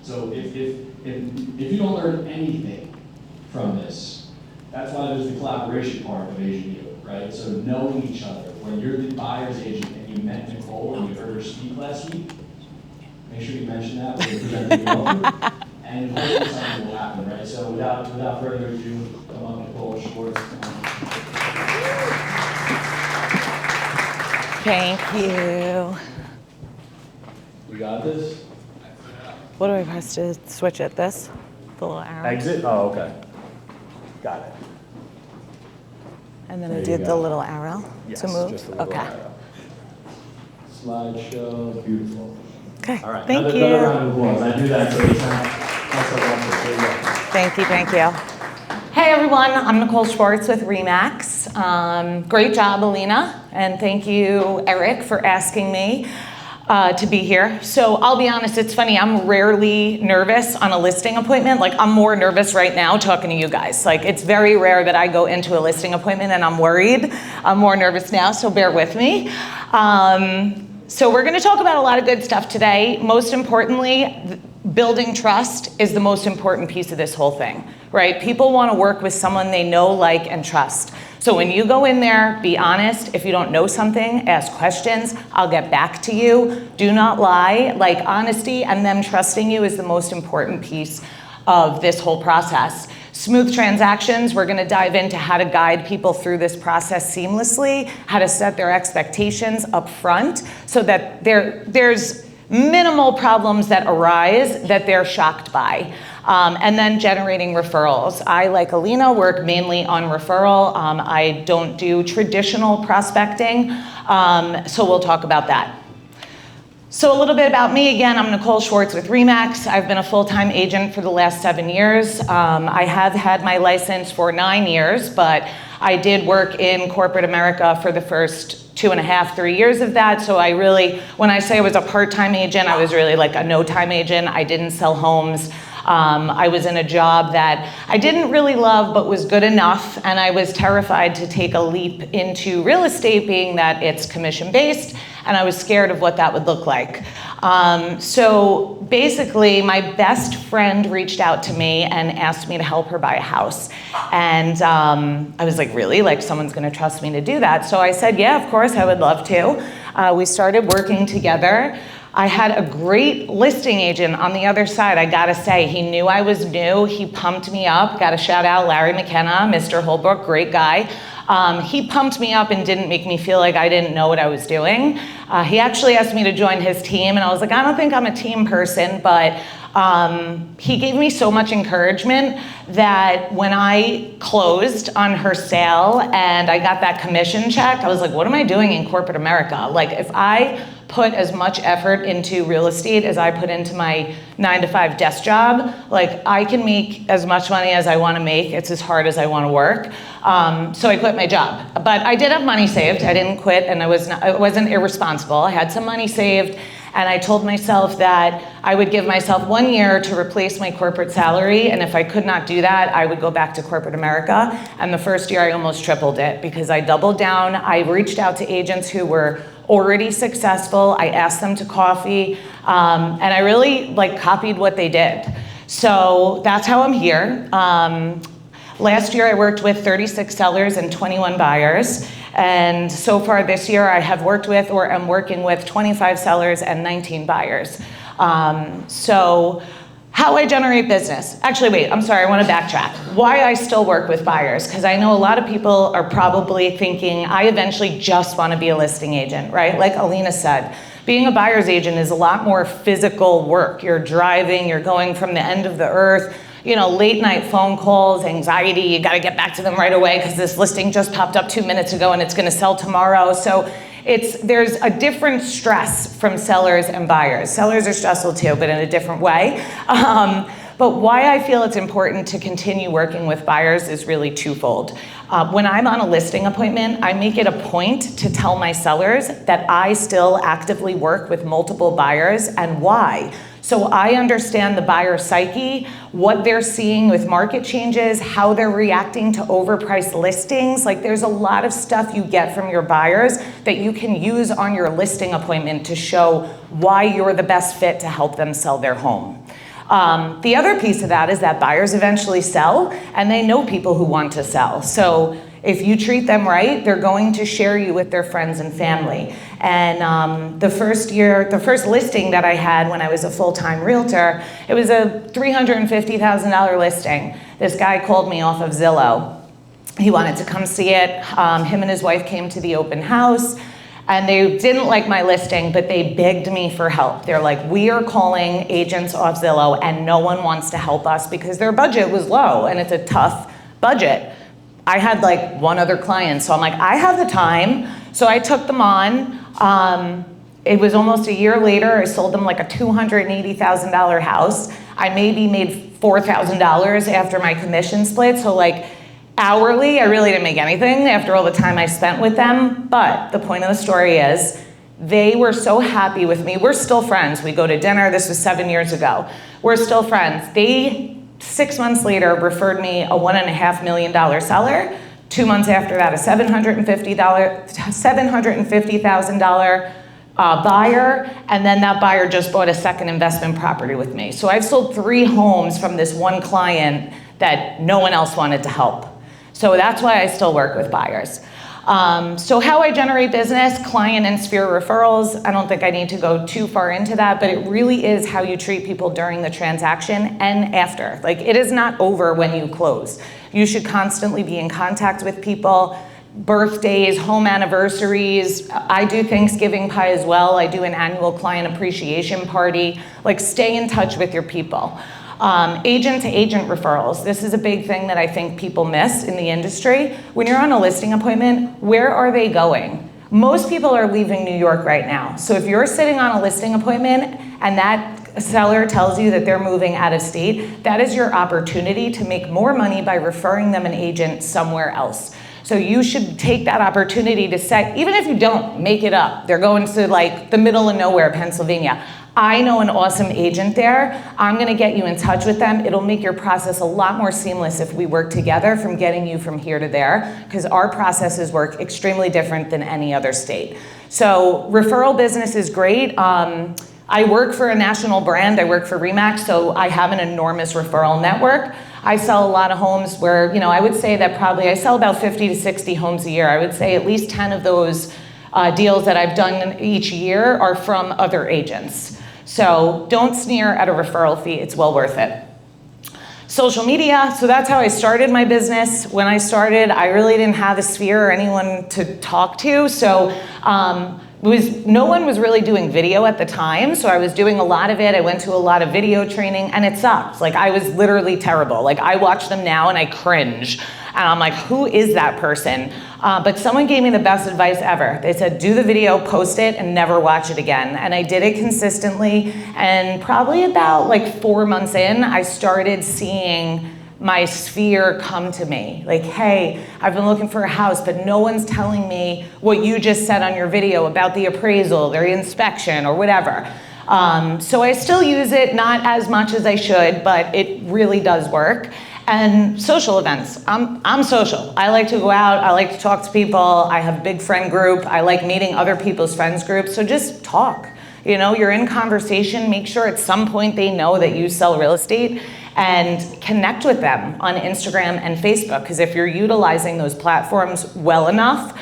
So if you don't learn anything from this, that's why there's the collaboration part of AgentU, right? So knowing each other. When you're the buyer's agent and you met Nicole and you heard her speak last week, make sure you mention that when you're presenting your offer, and hopefully something will happen, right? So without further ado, come on, Nicole Schwartz. Thank you. We got this? What do I press to switch it? This? The little arrow? Exit? Oh, okay. Got it. And then There I you did go. the little arrow Yes, to move? just a little Okay. arrow. Slideshow, beautiful. Okay, All right. thank Another you. round of applause. I do that so it's not. There you go. Thank you, thank you. Hey everyone, I'm Nicole Schwartz with RE/MAX. Great job, Alina, and thank you, Eric, for asking me to be here. So I'll be honest, it's funny, I'm rarely nervous on a listing appointment. Like, I'm more nervous right now talking to you guys. Like, it's very rare that I go into a listing appointment and I'm worried. I'm more nervous now, so bear with me. So we're gonna talk about a lot of good stuff today. Most importantly, building trust is the most important piece of this whole thing, right? People wanna work with someone they know, like, and trust. So when you go in there, be honest. If you don't know something, ask questions. I'll get back to you. Do not lie. Like, honesty and them trusting you is the most important piece of this whole process. Smooth transactions, we're gonna dive into how to guide people through this process seamlessly, how to set their expectations up front so that there's minimal problems that arise that they're shocked by. And then generating referrals. I, like Alina, work mainly on referral. I don't do traditional prospecting, so we'll talk about that. So a little bit about me. Again, I'm Nicole Schwartz with RE/MAX. I've been a full-time agent for the last 7 years. I have had my license for 9 years, but I did work in corporate America for the first 2.5, 3 years of that. So I really, when I say I was a part-time agent, I was really like a no-time agent. I didn't sell homes. I was in a job that I didn't really love, but was good enough, and I was terrified to take a leap into real estate, being that it's commission-based, and I was scared of what that would look like. So basically, my best friend reached out to me and asked me to help her buy a house. And I was like, really? Like, someone's gonna trust me to do that? So I said, yeah, of course, I would love to. We started working together. I had a great listing agent on the other side, I gotta say. He knew I was new, he pumped me up. Gotta shout out Larry McKenna, Mr. Holbrook, great guy. He pumped me up and didn't make me feel like I didn't know what I was doing. He actually asked me to join his team, and I was like, I don't think I'm a team person, but he gave me so much encouragement that when I closed on her sale and I got that commission check, I was like, what am I doing in corporate America? Like, if I put as much effort into real estate as I put into my 9-to-5 desk job, like, I can make as much money as I wanna make. It's as hard as I wanna work. So I quit my job. But I did have money saved. I didn't quit, and I wasn't irresponsible. I had some money saved, and I told myself that I would give myself 1 year to replace my corporate salary, and if I could not do that, I would go back to corporate America. And the first year I almost tripled it because I doubled down. I reached out to agents who were already successful. I asked them to coffee, and I really copied what they did. So that's how I'm here. Last year I worked with 36 sellers and 21 buyers. And so far this year I have worked with, or am working with, 25 sellers and 19 buyers. So how I generate business. Actually, wait, I'm sorry, I want to backtrack. Why I still work with buyers, because I know a lot of people are probably thinking, I eventually just want to be a listing agent, right? Like Alina said, being a buyer's agent is a lot more physical work. You're driving, you're going from the end of the earth, you know, late night phone calls, anxiety, you gotta get back to them right away because this listing just popped up 2 minutes ago and it's gonna sell tomorrow. So there's a different stress from sellers and buyers. Sellers are stressful too, but in a different way. But why I feel it's important to continue working with buyers is really twofold. When I'm on a listing appointment, I make it a point to tell my sellers that I still actively work with multiple buyers and why. So I understand the buyer psyche, what they're seeing with market changes, how they're reacting to overpriced listings. Like, there's a lot of stuff you get from your buyers that you can use on your listing appointment to show why you're the best fit to help them sell their home. The other piece of that is that buyers eventually sell, and they know people who want to sell. So if you treat them right, they're going to share you with their friends and family. And the first listing that I had when I was a full-time realtor, it was a $350,000 listing. This guy called me off of Zillow. He wanted to come see it. Him and his wife came to the open house, and they didn't like my listing, but they begged me for help. They're like, we are calling agents off Zillow, and no one wants to help us because their budget was low, and it's a tough budget. I had like one other client, so I'm like, I have the time. So I took them on. It was almost a year later, I sold them like a $280,000 house. I maybe made $4,000 after my commission split, so like hourly, I really didn't make anything after all the time I spent with them. But the point of the story is, they were so happy with me. We're still friends. We go to dinner. This was 7 years ago. We're still friends. They, 6 months later, referred me a $1.5 million seller. 2 months after that, a $750,000 buyer, and then that buyer just bought a second investment property with me. So I've sold 3 homes from this one client that no one else wanted to help. So that's why I still work with buyers. So how I generate business, client and sphere referrals, I don't think I need to go too far into that, but it really is how you treat people during the transaction and after. Like, it is not over when you close. You should constantly be in contact with people. Birthdays, home anniversaries, I do Thanksgiving pie as well. I do an annual client appreciation party. Like, stay in touch with your people. Agent to agent referrals. This is a big thing that I think people miss in the industry. When you're on a listing appointment, where are they going? Most people are leaving New York right now. So if you're sitting on a listing appointment and that seller tells you that they're moving out of state, that is your opportunity to make more money by referring them an agent somewhere else. So you should take that opportunity to say, even if you don't make it up, they're going to like the middle of nowhere, Pennsylvania. I know an awesome agent there. I'm gonna get you in touch with them. It'll make your process a lot more seamless if we work together from getting you from here to there, because our processes work extremely different than any other state. So referral business is great. I work for a national brand. I work for RE/MAX, so I have an enormous referral network. I sell a lot of homes where, I would say that probably I sell about 50 to 60 homes a year. I would say at least 10 of those deals that I've done each year are from other agents. So don't sneer at a referral fee, it's well worth it. Social media, so that's how I started my business. When I started, I really didn't have a sphere or anyone to talk to, so no one was really doing video at the time, so I was doing a lot of it. I went to a lot of video training, and it sucked. Like, I was literally terrible. Like, I watch them now and I cringe. And I'm like, who is that person? But someone gave me the best advice ever. They said, do the video, post it, and never watch it again. And I did it consistently, and probably about like 4 months in, I started seeing my sphere come to me. Like, hey, I've been looking for a house, but no one's telling me what you just said on your video about the appraisal, the inspection, or whatever. So I still use it, not as much as I should, but it really does work. And social events, I'm social. I like to go out, I like to talk to people, I have a big friend group, I like meeting other people's friends groups, so just talk. You're in conversation, make sure at some point they know that you sell real estate, and connect with them on Instagram and Facebook, because if you're utilizing those platforms well enough,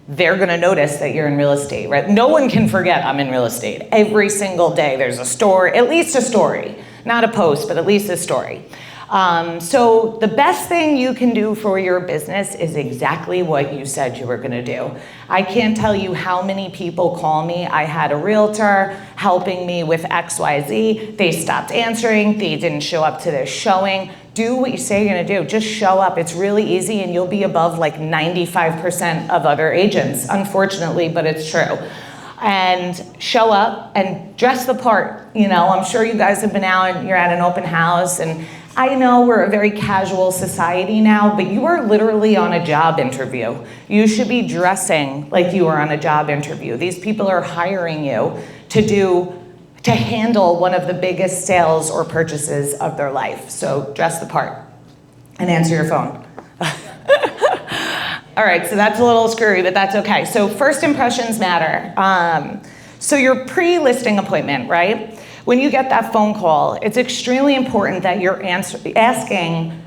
they're gonna notice that you're in real estate, right? No one can forget I'm in real estate. Every single day there's a story, at least a story. Not a post, but at least a story. So the best thing you can do for your business is exactly what you said you were gonna do. I can't tell you how many people call me. I had a realtor helping me with XYZ. They stopped answering, they didn't show up to their showing. Do what you say you're gonna do, just show up. It's really easy, and you'll be above like 95% of other agents, unfortunately, but it's true. And show up and dress the part. I'm sure you guys have been out and you're at an open house, and I know we're a very casual society now, but you are literally on a job interview. You should be dressing like you are on a job interview. These people are hiring you to handle one of the biggest sales or purchases of their life. So dress the part and answer your phone. All right, so that's a little screwy, but that's okay. So first impressions matter. So your pre-listing appointment, right? when you get that phone call, it's extremely important that you're asking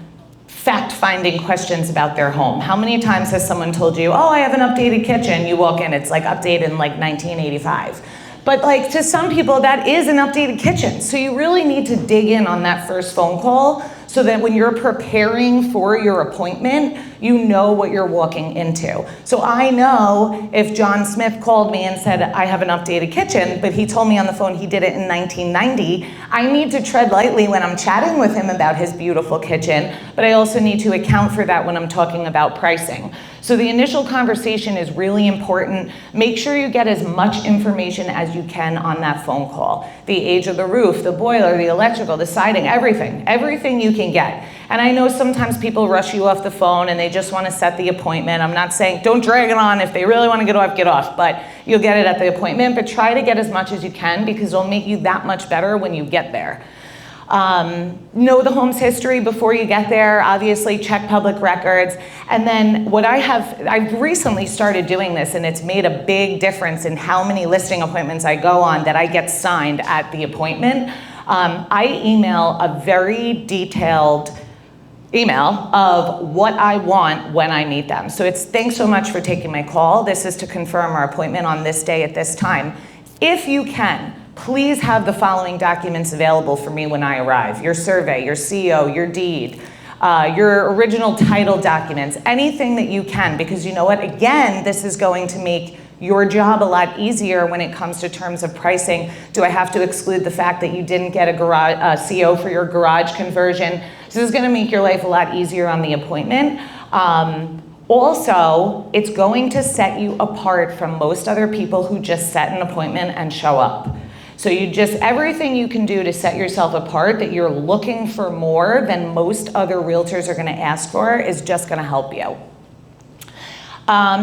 fact-finding questions about their home. How many times has someone told you, oh, I have an updated kitchen? You walk in, it's like updated in like 1985. But like to some people, that is an updated kitchen. So you really need to dig in on that first phone call so that when you're preparing for your appointment, you know what you're walking into. So I know if John Smith called me and said, I have an updated kitchen, but he told me on the phone he did it in 1990, I need to tread lightly when I'm chatting with him about his beautiful kitchen, but I also need to account for that when I'm talking about pricing. So the initial conversation is really important. Make sure you get as much information as you can on that phone call. The age of the roof, the boiler, the electrical, the siding, everything you can get. And I know sometimes people rush you off the phone and they just want to set the appointment. I'm not saying don't drag it on. If they really want to get off, but you'll get it at the appointment. But try to get as much as you can because it'll make you that much better when you get there. Know the home's history before you get there. Obviously, check public records. And then what I've recently started doing this, and it's made a big difference in how many listing appointments I go on that I get signed at the appointment. I email a very detailed email of what I want when I meet them. So it's thanks so much for taking my call. This is to confirm our appointment on this day at this time. If you can, please have the following documents available for me when I arrive. Your survey, your CO, your deed, your original title documents, anything that you can, because you know what, again, this is going to make your job a lot easier when it comes to terms of pricing. Do I have to exclude the fact that you didn't get a CO for your garage conversion? This is gonna make your life a lot easier on the appointment. Also, it's going to set you apart from most other people who just set an appointment and show up. So everything you can do to set yourself apart, that you're looking for more than most other realtors are gonna ask for, is just gonna help you.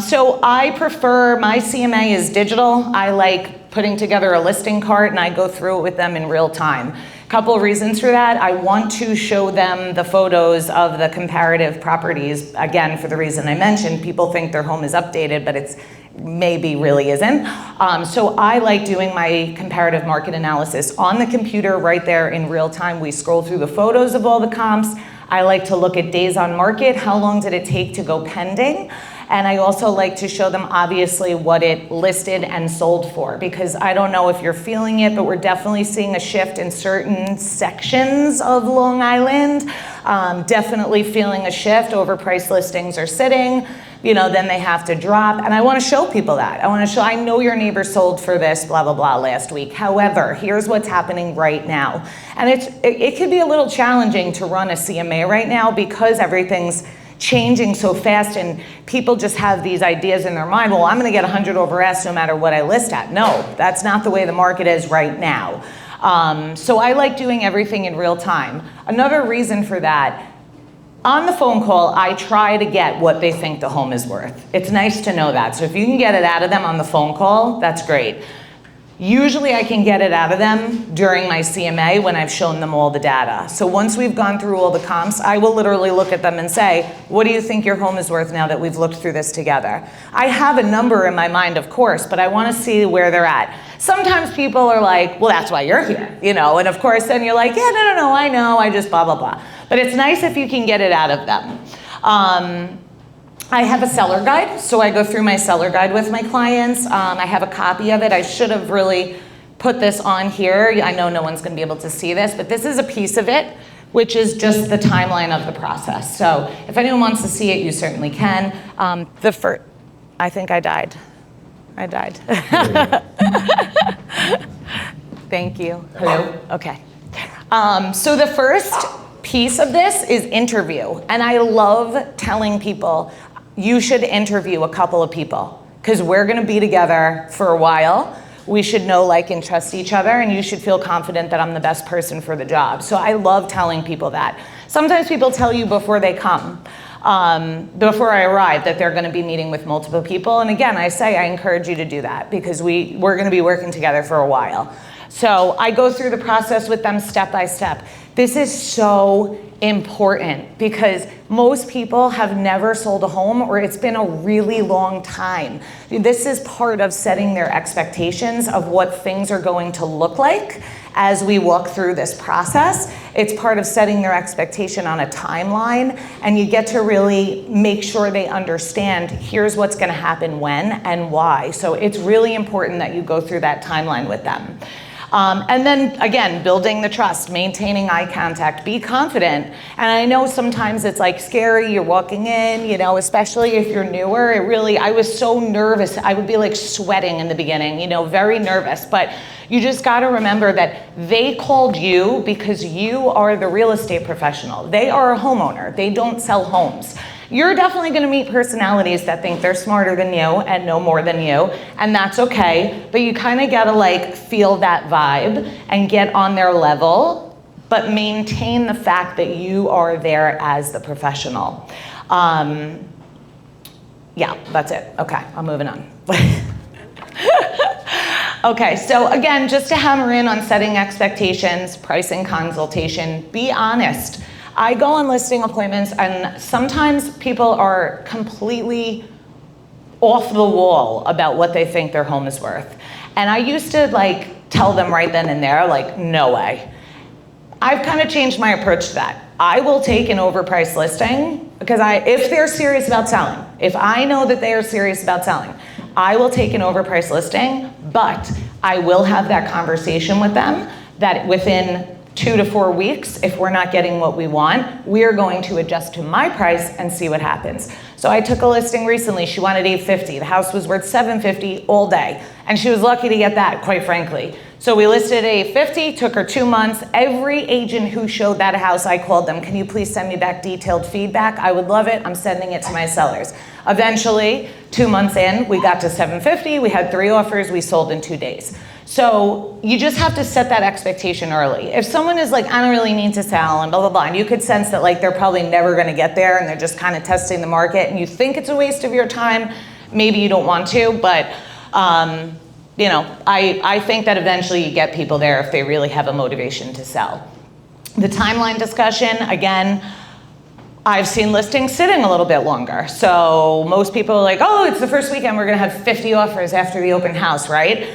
So I prefer, my CMA is digital. I like putting together a listing cart and I go through it with them in real time. Couple of reasons for that. I want to show them the photos of the comparative properties. Again, for the reason I mentioned, people think their home is updated, but it's maybe really isn't. So I like doing my comparative market analysis on the computer right there in real time. We scroll through the photos of all the comps. I like to look at days on market. How long did it take to go pending? And I also like to show them obviously what it listed and sold for, because I don't know if you're feeling it, but we're definitely seeing a shift in certain sections of Long Island. Definitely feeling a shift. Overpriced listings are sitting, then they have to drop. And I want to show people that. I know your neighbor sold for this, blah, blah, blah, last week. However, here's what's happening right now. And it could be a little challenging to run a CMA right now because everything's changing so fast and people just have these ideas in their mind, well, I'm gonna get 100 over ask no matter what I list at. No, that's not the way the market is right now. So I like doing everything in real time. Another reason for that, on the phone call, I try to get what they think the home is worth. It's nice to know that. So if you can get it out of them on the phone call, that's great. Usually I can get it out of them during my CMA when I've shown them all the data. So once we've gone through all the comps, I will literally look at them and say, what do you think your home is worth now that we've looked through this together? I have a number in my mind, of course, but I want to see where they're at. Sometimes people are like, well, that's why you're here, and of course then you're like, yeah, no, I know, I just blah, blah, blah. But it's nice if you can get it out of them. I have a seller guide, so I go through my seller guide with my clients. I have a copy of it. I should have really put this on here. I know no one's gonna be able to see this, but this is a piece of it, which is just the timeline of the process. So if anyone wants to see it, you certainly can. I think I died. Thank you. Hello? Okay. So the first piece of this is interview. And I love telling people, you should interview a couple of people because we're gonna be together for a while. We should know, like, and trust each other, and you should feel confident that I'm the best person for the job. So I love telling people that. Sometimes people tell you before they come, before I arrive, that they're gonna be meeting with multiple people. And again, I encourage you to do that because we're gonna be working together for a while. So I go through the process with them step by step. This is so important because most people have never sold a home or it's been a really long time. This is part of setting their expectations of what things are going to look like as we walk through this process. It's part of setting their expectation on a timeline, and you get to really make sure they understand here's what's going to happen when and why. So it's really important that you go through that timeline with them. And then again, building the trust, maintaining eye contact, be confident. And I know sometimes it's like scary, you're walking in, you know, especially if you're newer. I was so nervous. I would be like sweating in the beginning, you know, very nervous. But you just got to remember that they called you because you are the real estate professional. They are a homeowner. They don't sell homes. You're definitely going to meet personalities that think they're smarter than you and know more than you, and that's okay, but you kind of got to like feel that vibe and get on their level, but maintain the fact that you are there as the professional. Yeah, that's it. Okay, I'm moving on. Okay, so again, just to hammer in on setting expectations, pricing consultation, be honest. I go on listing appointments and sometimes people are completely off the wall about what they think their home is worth. And I used to like tell them right then and there, like, no way. I've kind of changed my approach to that. I will take an overpriced listing because if they're serious about selling, if I know that they are serious about selling, I will take an overpriced listing, but I will have that conversation with them that within 2 to 4 weeks, if we're not getting what we want, we're going to adjust to my price and see what happens. So I took a listing recently, she wanted $850. The house was worth $750 all day. And she was lucky to get that, quite frankly. So we listed at $850, took her 2 months. Every agent who showed that house, I called them, can you please send me back detailed feedback? I would love it, I'm sending it to my sellers. Eventually, 2 months in, we got to $750, we had 3 offers, we sold in 2 days. So you just have to set that expectation early. If someone is like, I don't really need to sell and blah, blah, blah, and you could sense that like they're probably never gonna get there and they're just kind of testing the market and you think it's a waste of your time, maybe you don't want to, but you know, I think that eventually you get people there if they really have a motivation to sell. The timeline discussion, again, I've seen listings sitting a little bit longer. So most people are like, oh, it's the first weekend, we're gonna have 50 offers after the open house, right?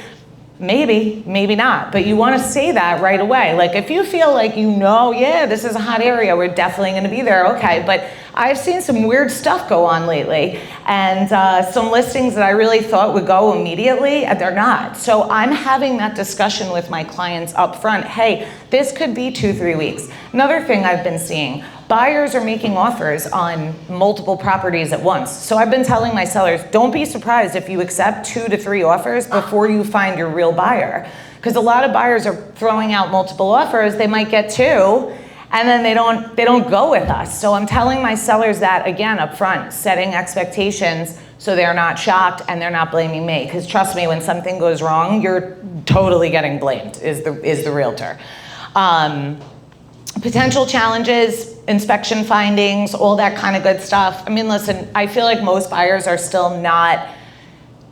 Maybe, maybe not, but you want to say that right away. Like if you feel like you know, yeah, this is a hot area, we're definitely going to be there, okay, but I've seen some weird stuff go on lately and some listings that I really thought would go immediately, and they're not. So I'm having that discussion with my clients up front. Hey, this could be 2-3 weeks. Another thing I've been seeing, buyers are making offers on multiple properties at once. So I've been telling my sellers, don't be surprised if you accept 2 to 3 offers before you find your real buyer. Because a lot of buyers are throwing out multiple offers, they might get 2, and then they don't go with us. So I'm telling my sellers that again up front, setting expectations so they're not shocked and they're not blaming me. Because trust me, when something goes wrong, you're totally getting blamed, is the realtor. Potential challenges, inspection findings, all that kind of good stuff. I mean, listen, I feel like most buyers are still not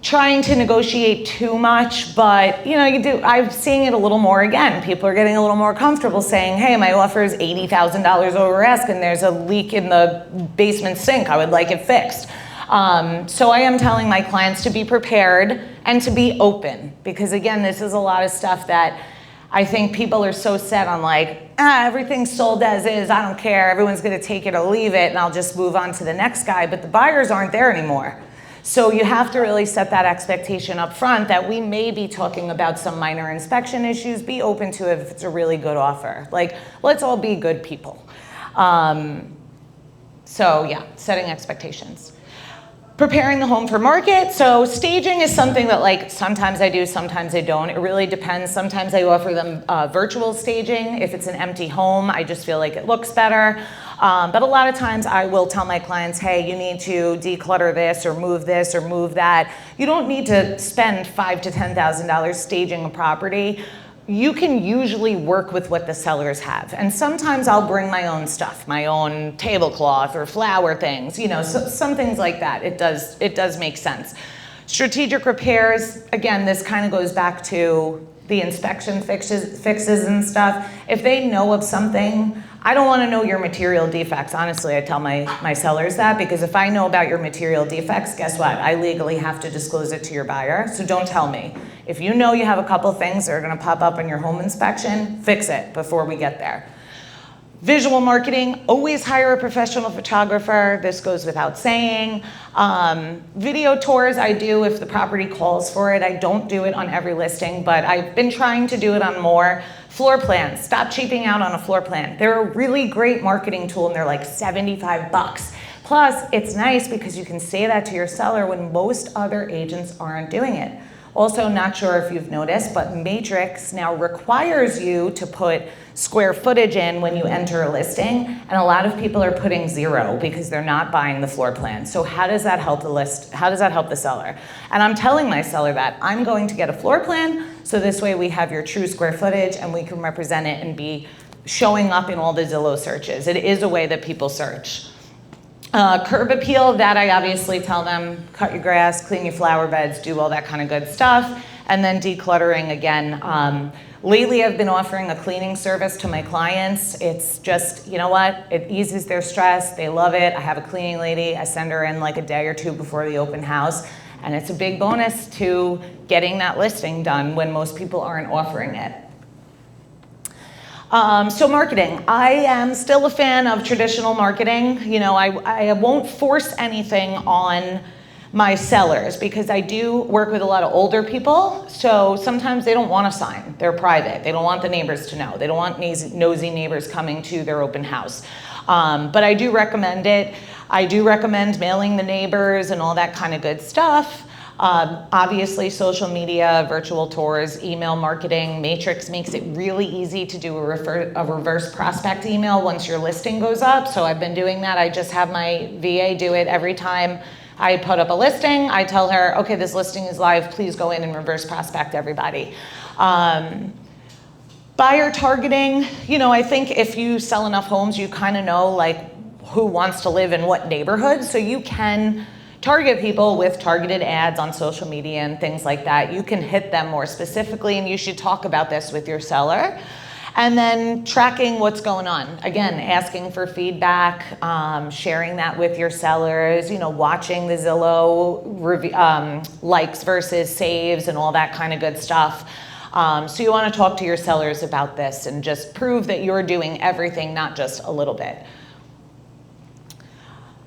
trying to negotiate too much, but you know, I'm seeing it a little more again. People are getting a little more comfortable saying, hey, my offer is $80,000 over ask and there's a leak in the basement sink, I would like it fixed. So I am telling my clients to be prepared and to be open, because again, this is a lot of stuff that I think people are so set on like, everything's sold as is, I don't care, everyone's gonna take it or leave it and I'll just move on to the next guy, but the buyers aren't there anymore. So you have to really set that expectation up front that we may be talking about some minor inspection issues, be open to it if it's a really good offer. Like, let's all be good people. So yeah, setting expectations. Preparing the home for market. So staging is something that like sometimes I do, sometimes I don't. It really depends. Sometimes I offer them virtual staging. If it's an empty home, I just feel like it looks better. But a lot of times I will tell my clients, hey, you need to declutter this or move that. You don't need to spend $5,000 to $10,000 staging a property. You can usually work with what the sellers have. And sometimes I'll bring my own stuff, my own tablecloth or flower things, you know, so, some things like that. It does make sense. Strategic repairs, again, this kind of goes back to the inspection fixes and stuff, if they know of something, I don't want to know your material defects. Honestly, I tell my sellers that, because if I know about your material defects, guess what? I legally have to disclose it to your buyer, so don't tell me. If you know you have a couple things that are going to pop up in your home inspection, fix it before we get there. Visual marketing, always hire a professional photographer. This goes without saying. Video tours I do if the property calls for it. I don't do it on every listing, but I've been trying to do it on more. Floor plans, stop cheaping out on a floor plan. They're a really great marketing tool and they're like 75 bucks. Plus, it's nice because you can say that to your seller when most other agents aren't doing it. Also, not sure if you've noticed, but Matrix now requires you to put square footage in when you enter a listing, and a lot of people are putting 0 because they're not buying the floor plan. So how does that help the list? How does that help the seller? And I'm telling my seller that I'm going to get a floor plan, so this way we have your true square footage and we can represent it and be showing up in all the Zillow searches. It is a way that people search. Curb appeal, that I obviously tell them, cut your grass, clean your flower beds, do all that kind of good stuff. And then decluttering again. Lately I've been offering a cleaning service to my clients. It's just, you know what, it eases their stress, they love it. I have a cleaning lady, I send her in like a day or two before the open house. And it's a big bonus to getting that listing done when most people aren't offering it. So marketing, I am still a fan of traditional marketing. You know, I won't force anything on my sellers because I do work with a lot of older people. So sometimes they don't want a sign, they're private. They don't want the neighbors to know. They don't want nosy neighbors coming to their open house. But I do recommend it. I do recommend mailing the neighbors and all that kind of good stuff. Obviously, social media, virtual tours, email marketing. Matrix makes it really easy to do a reverse prospect email once your listing goes up. So I've been doing that. I just have my VA do it every time I put up a listing. I tell her, okay, this listing is live. Please go in and reverse prospect everybody. Buyer targeting, you know, I think if you sell enough homes, you kind of know like who wants to live in what neighborhood. So you can target people with targeted ads on social media and things like that. You can hit them more specifically, and you should talk about this with your seller. And then tracking what's going on. Again, asking for feedback, sharing that with your sellers, you know, watching the Zillow likes versus saves and all that kind of good stuff. So you want to talk to your sellers about this and just prove that you're doing everything, not just a little bit.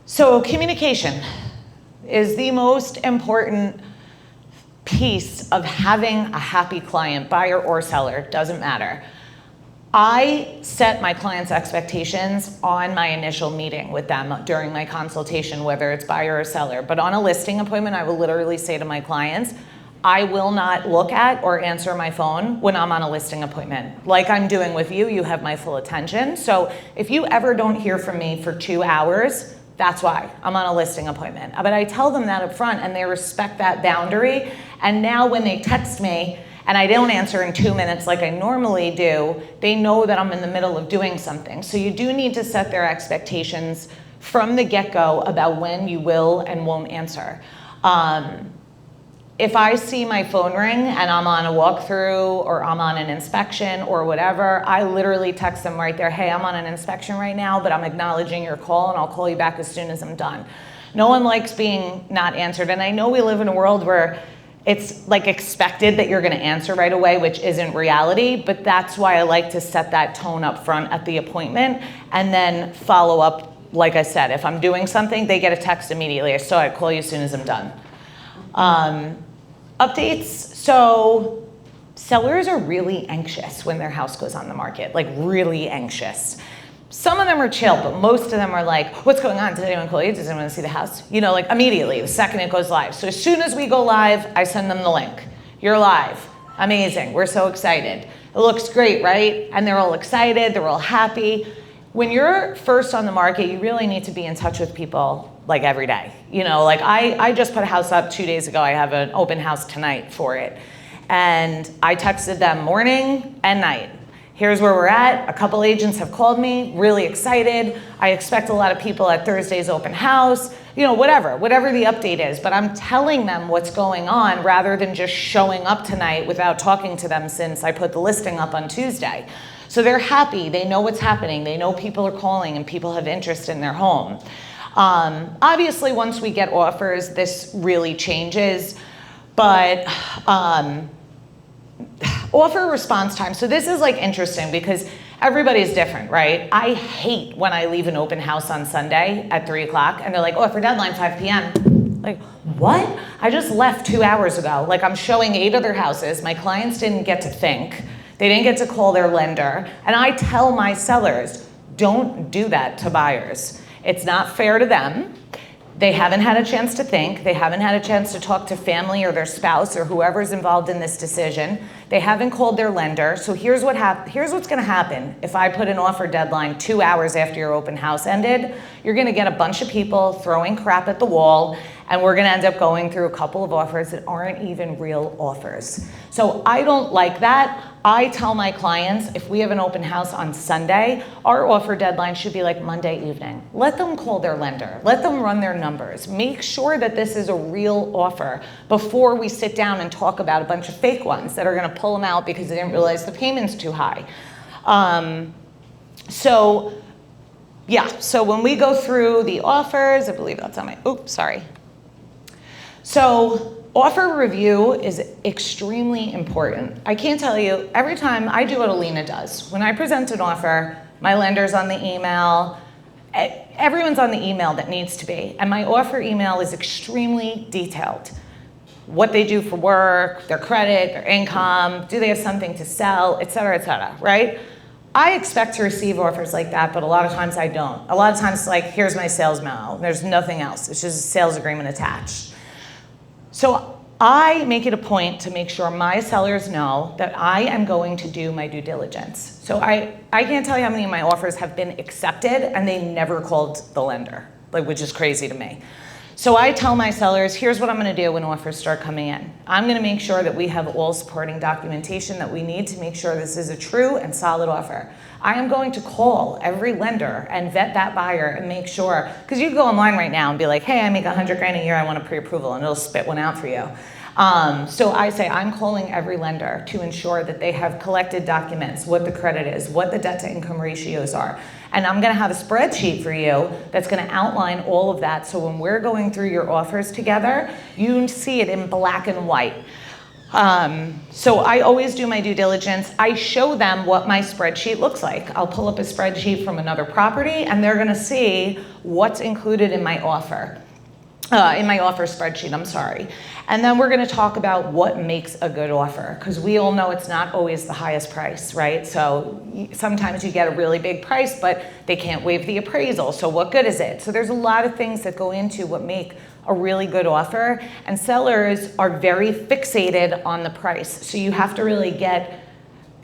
So communication is the most important piece of having a happy client, buyer or seller, doesn't matter. I set my clients' expectations on my initial meeting with them during my consultation, whether it's buyer or seller. But on a listing appointment, I will literally say to my clients, I will not look at or answer my phone when I'm on a listing appointment. Like I'm doing with you, you have my full attention. So if you ever don't hear from me for 2 hours, that's why I'm on a listing appointment. But I tell them that up front and they respect that boundary. And now when they text me and I don't answer in 2 minutes like I normally do, they know that I'm in the middle of doing something. So you do need to set their expectations from the get-go about when you will and won't answer. If I see my phone ring and I'm on a walkthrough or I'm on an inspection or whatever, I literally text them right there, hey, I'm on an inspection right now, but I'm acknowledging your call and I'll call you back as soon as I'm done. No one likes being not answered. And I know we live in a world where it's like expected that you're gonna answer right away, which isn't reality, but that's why I like to set that tone up front at the appointment and then follow up. Like I said, if I'm doing something, they get a text immediately. So I call you as soon as I'm done. Updates, so sellers are really anxious when their house goes on the market, like really anxious. Some of them are chill, but most of them are like, what's going on? Did anyone call you? Does anyone see the house? You know, like immediately, the second it goes live. So as soon as we go live, I send them the link. You're live, amazing, we're so excited. It looks great, right? And they're all excited, they're all happy. When you're first on the market, you really need to be in touch with people like every day. You know, like I just put a house up 2 days ago. I have an open house tonight for it. And I texted them morning and night. Here's where we're at. A couple agents have called me, really excited. I expect a lot of people at Thursday's open house, you know, whatever the update is. But I'm telling them what's going on rather than just showing up tonight without talking to them since I put the listing up on Tuesday. So they're happy, they know what's happening, they know people are calling and people have interest in their home. Obviously, once we get offers, this really changes, but offer response time. So this is like interesting because everybody's different, right? I hate when I leave an open house on Sunday at 3 o'clock and they're like, offer deadline 5 p.m. Like, what? I just left 2 hours ago. Like, I'm showing 8 other houses. My clients didn't get to think. They didn't get to call their lender. And I tell my sellers, don't do that to buyers. It's not fair to them. They haven't had a chance to think. They haven't had a chance to talk to family or their spouse or whoever's involved in this decision. They haven't called their lender. So here's what's gonna happen. If I put an offer deadline 2 hours after your open house ended, you're gonna get a bunch of people throwing crap at the wall, and we're gonna end up going through a couple of offers that aren't even real offers. So I don't like that. I tell my clients, if we have an open house on Sunday, our offer deadline should be like Monday evening. Let them call their lender. Let them run their numbers. Make sure that this is a real offer before we sit down and talk about a bunch of fake ones that are gonna pull them out because they didn't realize the payment's too high. So when we go through the offers, I believe that's on my, oops, sorry. So offer review is extremely important. I can't tell you, every time I do what Alina does. When I present an offer, my lender's on the email, everyone's on the email that needs to be, and my offer email is extremely detailed. What they do for work, their credit, their income, do they have something to sell, et cetera, right? I expect to receive offers like that, but a lot of times I don't. A lot of times it's like, here's my sales memo. There's nothing else. It's just a sales agreement attached. So I make it a point to make sure my sellers know that I am going to do my due diligence. So I can't tell you how many of my offers have been accepted and they never called the lender, which is crazy to me. So I tell my sellers, here's what I'm gonna do when offers start coming in. I'm gonna make sure that we have all supporting documentation that we need to make sure this is a true and solid offer. I am going to call every lender and vet that buyer and make sure, because you can go online right now and be like, hey, I make $100 grand a year, I want a pre-approval, and it'll spit one out for you. So I say I'm calling every lender to ensure that they have collected documents, what the credit is, what the debt to income ratios are. And I'm gonna have a spreadsheet for you that's gonna outline all of that, so when we're going through your offers together, you see it in black and white. So I always do my due diligence. I show them what my spreadsheet looks like. I'll pull up a spreadsheet from another property and they're gonna see what's included in my offer. In my offer spreadsheet, I'm sorry. And then we're gonna talk about what makes a good offer, because we all know it's not always the highest price, right? So sometimes you get a really big price, but they can't waive the appraisal, so what good is it? So there's a lot of things that go into what make a really good offer, and sellers are very fixated on the price. So you have to really get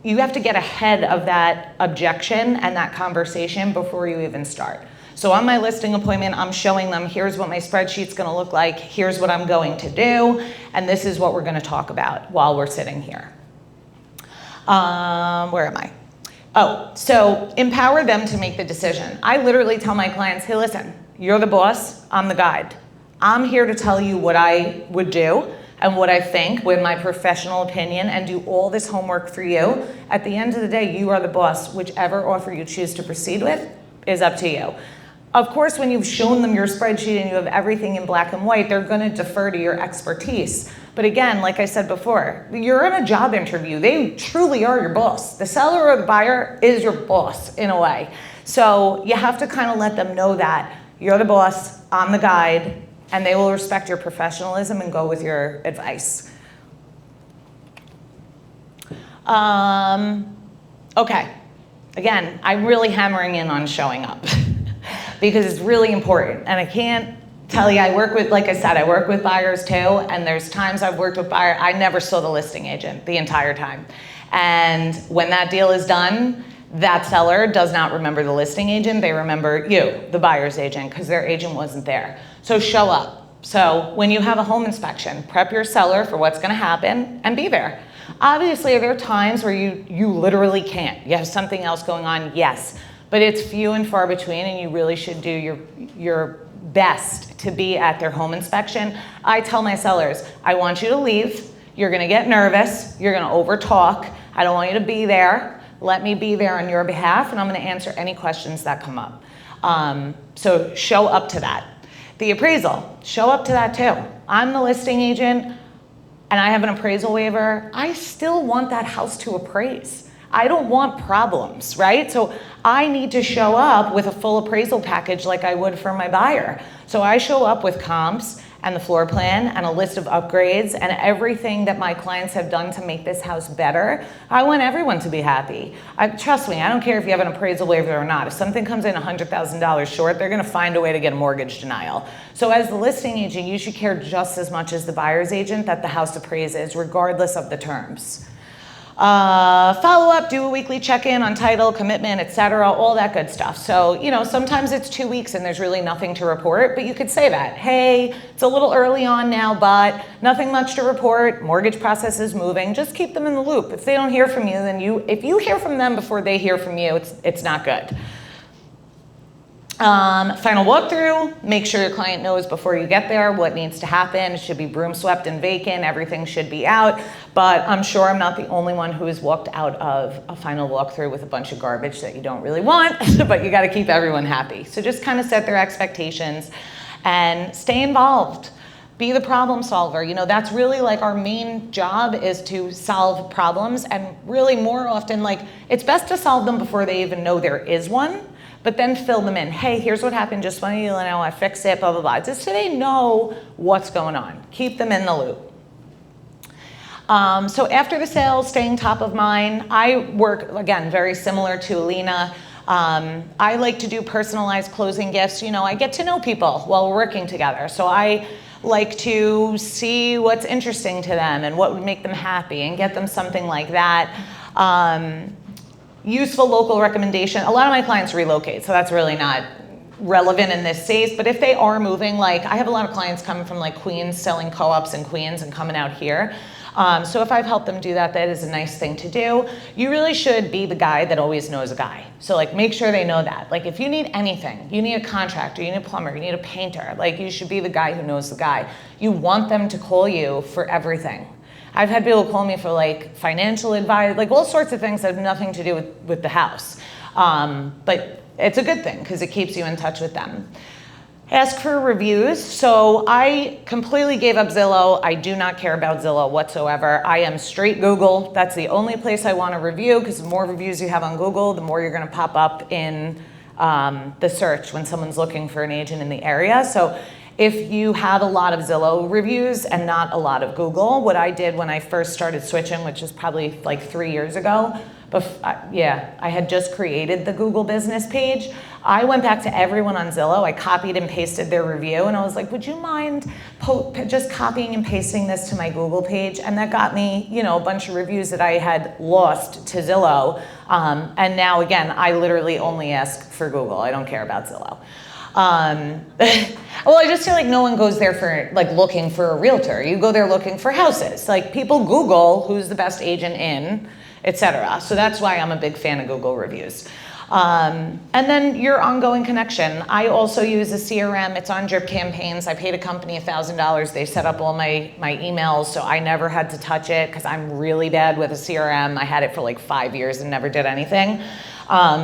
ahead of that objection and that conversation before you even start. So on my listing appointment, I'm showing them, here's what my spreadsheet's gonna look like, here's what I'm going to do, and this is what we're gonna talk about while we're sitting here. Where am I? Oh, so empower them to make the decision. I literally tell my clients, hey, listen, you're the boss, I'm the guide. I'm here to tell you what I would do and what I think with my professional opinion and do all this homework for you. At the end of the day, you are the boss. Whichever offer you choose to proceed with is up to you. Of course, when you've shown them your spreadsheet and you have everything in black and white, they're gonna defer to your expertise. But again, like I said before, you're in a job interview. They truly are your boss. The seller or the buyer is your boss in a way. So you have to kind of let them know that you're the boss, I'm the guide, and they will respect your professionalism and go with your advice. Okay, again, I'm really hammering in on showing up because it's really important. And I can't tell you, I work with, like I said, I work with buyers too, and there's times I've worked with buyers, I never saw the listing agent the entire time. And when that deal is done, that seller does not remember the listing agent, they remember you, the buyer's agent, because their agent wasn't there. So show up. So when you have a home inspection, prep your seller for what's gonna happen and be there. Obviously, are there times where you literally can't? You have something else going on? Yes. But it's few and far between, and you really should do your best to be at their home inspection. I tell my sellers, I want you to leave. You're gonna get nervous. You're gonna over talk. I don't want you to be there. Let me be there on your behalf, and I'm gonna answer any questions that come up. So show up to that. The appraisal, show up to that too. I'm the listing agent and I have an appraisal waiver. I still want that house to appraise. I don't want problems, right? So I need to show up with a full appraisal package like I would for my buyer. So I show up with comps and the floor plan and a list of upgrades and everything that my clients have done to make this house better. I want everyone to be happy. Trust me, I don't care if you have an appraisal waiver or not. If something comes in $100,000 short, they're gonna find a way to get a mortgage denial. So as the listing agent, you should care just as much as the buyer's agent that the house appraises, regardless of the terms. Follow up, do a weekly check-in on title, commitment, etc., all that good stuff. So, sometimes it's 2 weeks and there's really nothing to report, but you could say that. Hey, it's a little early on now, but nothing much to report. Mortgage process is moving. Just keep them in the loop. If they don't hear from you, then if you hear from them before they hear from you, it's not good. Final walkthrough, make sure your client knows before you get there what needs to happen. It should be broom swept and vacant, everything should be out, but I'm sure I'm not the only one who has walked out of a final walkthrough with a bunch of garbage that you don't really want, but you gotta keep everyone happy. So just kind of set their expectations and stay involved. Be the problem solver. That's really like our main job is to solve problems, and really more often, it's best to solve them before they even know there is one. But then fill them in. Hey, here's what happened, just wanted you to know, I fixed it, blah, blah, blah. Just so they know what's going on. Keep them in the loop. So after the sale, staying top of mind, I work, again, very similar to Alina. I like to do personalized closing gifts. I get to know people while we're working together. So I like to see what's interesting to them and what would make them happy and get them something like that. Useful local recommendation. A lot of my clients relocate, so that's really not relevant in this case, but if they are moving, I have a lot of clients coming from Queens, selling co-ops in Queens and coming out here. So if I've helped them do that, that is a nice thing to do. You really should be the guy that always knows a guy. So make sure they know that. If you need anything, you need a contractor, you need a plumber, you need a painter, you should be the guy who knows the guy. You want them to call you for everything. I've had people call me for financial advice, all sorts of things that have nothing to do with the house. But it's a good thing because it keeps you in touch with them. Ask for reviews. So I completely gave up Zillow. I do not care about Zillow whatsoever. I am straight Google. That's the only place I want to review, because the more reviews you have on Google, the more you're going to pop up in the search when someone's looking for an agent in the area. So if you have a lot of Zillow reviews and not a lot of Google, what I did when I first started switching, which is probably 3 years ago, I had just created the Google business page. I went back to everyone on Zillow. I copied and pasted their review, and I was like, would you mind just copying and pasting this to my Google page? And that got me, a bunch of reviews that I had lost to Zillow. And now, again, I literally only ask for Google. I don't care about Zillow. Well, I just feel like no one goes there for looking for a realtor. You go there looking for houses. People Google who's the best agent in, etc. So that's why I'm a big fan of Google reviews. And then your ongoing connection. I also use a CRM. It's on Drip Campaigns. I paid a company $1,000. They set up all my emails, so I never had to touch it because I'm really bad with a CRM. I had it for 5 years and never did anything.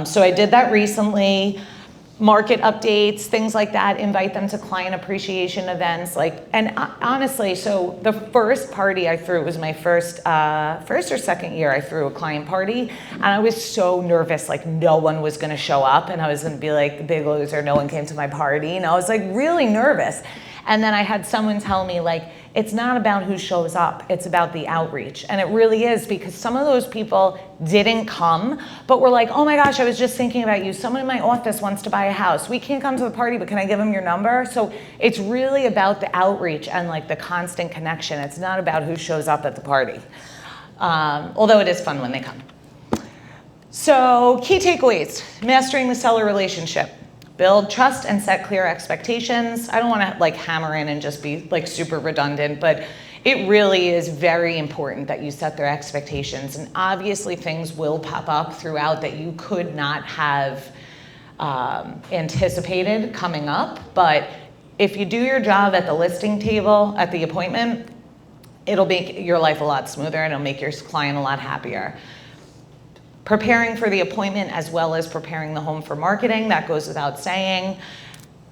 So I did that recently. Market updates, things like that, invite them to client appreciation events. And honestly, so the first party I threw was my first or second year I threw a client party, and I was so nervous, no one was gonna show up, and I was gonna be the big loser, no one came to my party, and I was really nervous. And then I had someone tell me it's not about who shows up, it's about the outreach. And it really is, because some of those people didn't come, but were oh my gosh, I was just thinking about you. Someone in my office wants to buy a house. We can't come to the party, but can I give them your number? So it's really about the outreach and the constant connection. It's not about who shows up at the party. Although it is fun when they come. So key takeaways, mastering the seller relationship. Build trust and set clear expectations. I don't want to hammer in and just be super redundant, but it really is very important that you set their expectations. And obviously things will pop up throughout that you could not have anticipated coming up. But if you do your job at the listing table, at the appointment, it'll make your life a lot smoother and it'll make your client a lot happier. Preparing for the appointment as well as preparing the home for marketing, that goes without saying.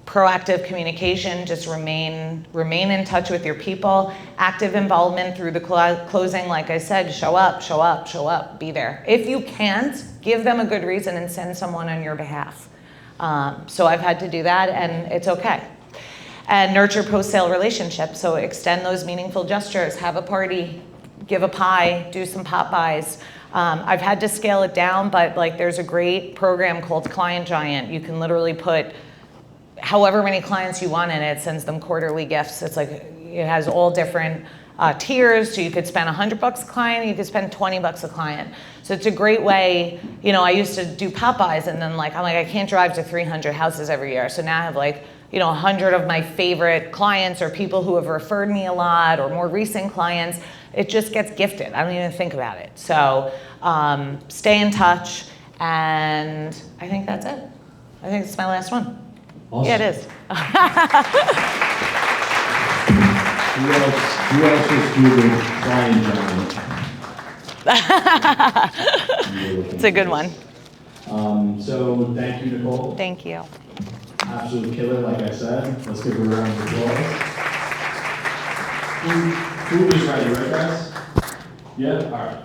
Proactive communication, just remain in touch with your people. Active involvement through the closing, like I said, show up, be there. If you can't, give them a good reason and send someone on your behalf. So I've had to do that and it's okay. And nurture post-sale relationships, so extend those meaningful gestures, have a party, give a pie, do some pop buys. I've had to scale it down, but like there's a great program called Client Giant. You can literally put however many clients you want in it, sends them quarterly gifts. It's like, it has all different tiers, so you could spend $100 a client, you could spend $20 a client. So it's a great way, you know, I used to do Popeyes and then I'm like, I can't drive to 300 houses every year. So now I have like, you know, 100 of my favorite clients or people who have referred me a lot or more recent clients. It just gets gifted. I don't even think about it. So stay in touch, and I think that's it. I think it's my last one. Awesome. Yeah, it is. Who else is doing Client Giant? It's a good one. So thank you, Nicole. Thank you. Absolute killer, like I said. Let's give her a round of applause. Food is ready, right guys? Yeah? All right.